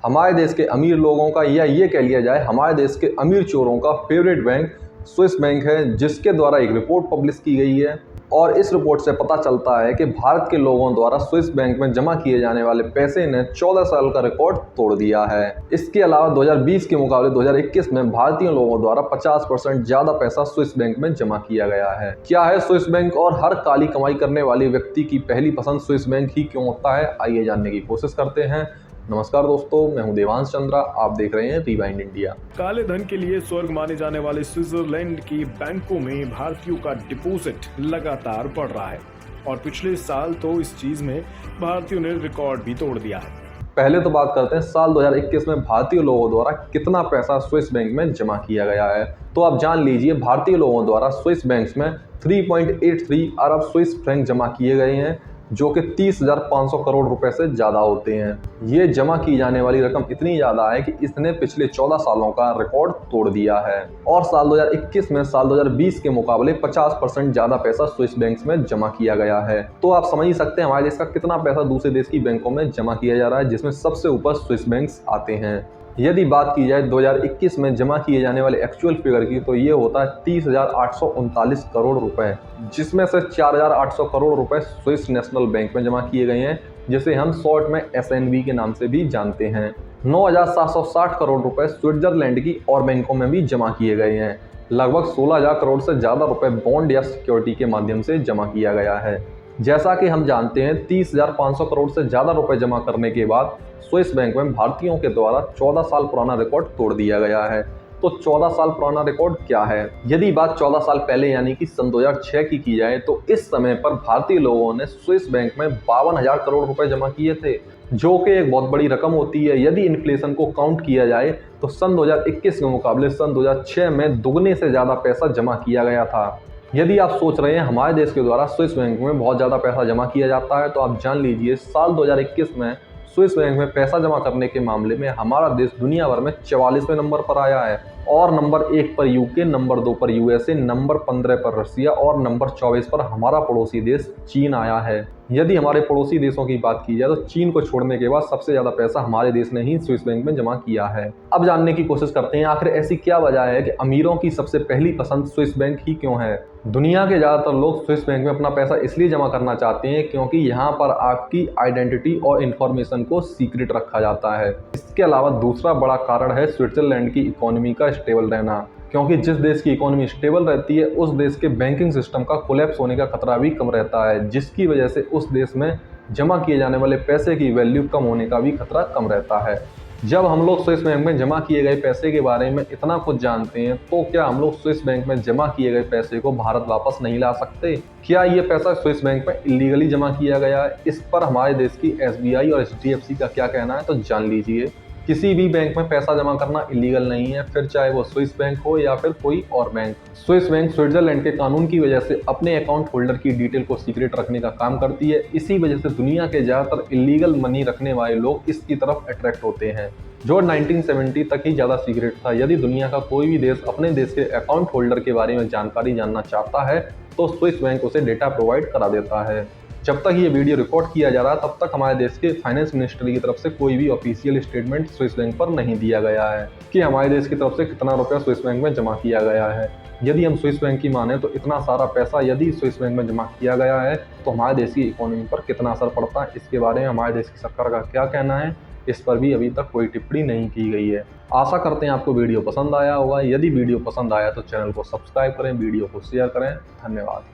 हमारे देश के अमीर लोगों का या ये कह लिया जाए हमारे देश के अमीर चोरों का फेवरेट बैंक स्विस बैंक है, जिसके द्वारा एक रिपोर्ट पब्लिश की गई है और इस रिपोर्ट से पता चलता है कि भारत के लोगों द्वारा स्विस बैंक में जमा किए जाने वाले पैसे ने 14 साल का रिकॉर्ड तोड़ दिया है। इसके अलावा 2020 के मुकाबले 2021 में भारतीय लोगों द्वारा 50% ज्यादा पैसा स्विस बैंक में जमा किया गया है। क्या है स्विस बैंक और हर काली कमाई करने वाले व्यक्ति की पहली पसंद स्विस बैंक ही क्यों होता है, आइए जानने की कोशिश करते हैं। नमस्कार दोस्तों, मैं हूं देवांश चंद्रा, आप देख रहे हैं रिवाइंड इंडिया। काले धन के लिए स्वर्ग माने जाने वाले स्विट्जरलैंड की बैंकों में भारतीयों का डिपॉजिट लगातार बढ़ रहा है और पिछले साल तो इस चीज में भारतीयों ने रिकॉर्ड भी तोड़ दिया है। पहले तो बात करते हैं साल 2021 में भारतीय लोगों द्वारा कितना पैसा स्विस बैंक में जमा किया गया है। तो आप जान लीजिए, भारतीय लोगों द्वारा स्विस बैंक्स में 3.83 अरब स्विस फ्रैंक जमा किए गए हैं, जो कि 30,500 करोड़ रुपए से ज़्यादा होते हैं। ये जमा की जाने वाली रकम इतनी ज़्यादा है कि इसने पिछले 14 सालों का रिकॉर्ड तोड़ दिया है और साल 2021 में साल 2020 के मुकाबले 50% ज़्यादा पैसा स्विस बैंक्स में जमा किया गया है। तो आप समझ ही सकते हैं हमारे देश का कितना पैसा दूसरे देश की बैंकों में जमा किया जा रहा है, जिसमें सबसे ऊपर स्विस बैंक्स आते हैं। यदि बात की जाए 2021 में जमा किए जाने वाले एक्चुअल फिगर की, तो ये होता है 30,839 करोड़ रुपए, जिसमें से 4,800 करोड़ रुपए स्विस नेशनल बैंक में जमा किए गए हैं, जिसे हम शॉर्ट में SNB के नाम से भी जानते हैं। 9,760 करोड़ रुपए स्विट्जरलैंड की और बैंकों में भी जमा किए गए हैं। लगभग 16,000 करोड़ से ज़्यादा रुपए बॉन्ड या सिक्योरिटी के माध्यम से जमा किया गया है। जैसा कि हम जानते हैं, 30,500 करोड़ से ज़्यादा रुपए जमा करने के बाद स्विस बैंक में भारतीयों के द्वारा 14 साल पुराना रिकॉर्ड तोड़ दिया गया है। तो 14 साल पुराना रिकॉर्ड क्या है? यदि बात 14 साल पहले यानी कि सन 2006 की जाए, तो इस समय पर भारतीय लोगों ने स्विस बैंक में 52,000 करोड़ रुपए जमा किए थे, जो कि एक बहुत बड़ी रकम होती है। यदि इन्फ्लेशन को काउंट किया जाए तो सन 2021 के मुकाबले सन 2006 में दुगने से ज़्यादा पैसा जमा किया गया था। यदि आप सोच रहे हैं हमारे देश के द्वारा स्विस बैंक में बहुत ज़्यादा पैसा जमा किया जाता है, तो आप जान लीजिए साल 2021 में स्विस बैंक में पैसा जमा करने के मामले में हमारा देश दुनिया भर में 44वें नंबर पर आया है और नंबर 1 पर यूके, नंबर 2 पर USA, नंबर 15 पर रसिया और नंबर 24 पर हमारा पड़ोसी देश चीन आया है। यदि हमारे पड़ोसी देशों की बात की जाए तो चीन को छोड़ने के बाद सबसे ज़्यादा पैसा हमारे देश ने ही स्विस बैंक में जमा किया है। अब जानने की कोशिश करते हैं आखिर ऐसी क्या वजह है कि अमीरों की सबसे पहली पसंद स्विस बैंक ही क्यों है। दुनिया के ज़्यादातर लोग स्विस बैंक में अपना पैसा इसलिए जमा करना चाहते हैं क्योंकि यहाँ पर आपकी आइडेंटिटी और इन्फॉर्मेशन को सीक्रेट रखा जाता है। इसके अलावा दूसरा बड़ा कारण है स्विट्जरलैंड की इकोनॉमी का स्टेबल रहना, क्योंकि जिस देश की इकोनॉमी स्टेबल रहती है उस देश के बैंकिंग सिस्टम का कोलैप्स होने का खतरा भी कम रहता है, जिसकी वजह से उस देश में जमा किए जाने वाले पैसे की वैल्यू कम होने का भी खतरा कम रहता है। जब हम लोग स्विस बैंक में जमा किए गए पैसे के बारे में इतना कुछ जानते हैं, तो क्या हम लोग स्विस बैंक में जमा किए गए पैसे को भारत वापस नहीं ला सकते? क्या ये पैसा स्विस बैंक में इलीगली जमा किया गया है? इस पर हमारे देश की SBI और HDFC का क्या कहना है, तो जान लीजिए। किसी भी बैंक में पैसा जमा करना इलीगल नहीं है, फिर चाहे वो स्विस बैंक हो या फिर कोई और बैंक। स्विस बैंक स्विट्जरलैंड के कानून की वजह से अपने अकाउंट होल्डर की डिटेल को सीक्रेट रखने का काम करती है। इसी वजह से दुनिया के ज़्यादातर इलीगल मनी रखने वाले लोग इसकी तरफ अट्रैक्ट होते हैं, जो 1970 तक ही ज़्यादा सीक्रेट था। यदि दुनिया का कोई भी देश अपने देश के अकाउंट होल्डर के बारे में जानकारी जानना चाहता है तो स्विस बैंक उसे डेटा प्रोवाइड करा देता है। जब तक ये वीडियो रिकॉर्ड किया जा रहा है तब तक हमारे देश के फाइनेंस मिनिस्ट्री की तरफ से कोई भी ऑफिशियल स्टेटमेंट स्विस बैंक पर नहीं दिया गया है कि हमारे देश की तरफ से कितना रुपया स्विस बैंक में जमा किया गया है। यदि हम स्विस बैंक की माने तो इतना सारा पैसा यदि स्विस बैंक में जमा किया गया है तो हमारे देश की इकोनॉमी पर कितना असर पड़ता है, इसके बारे में हमारे देश की सरकार का क्या कहना है, इस पर भी अभी तक कोई टिप्पणी नहीं की गई है। आशा करते हैं आपको वीडियो पसंद आया होगा। यदि वीडियो पसंद आया तो चैनल को सब्सक्राइब करें, वीडियो को शेयर करें। धन्यवाद।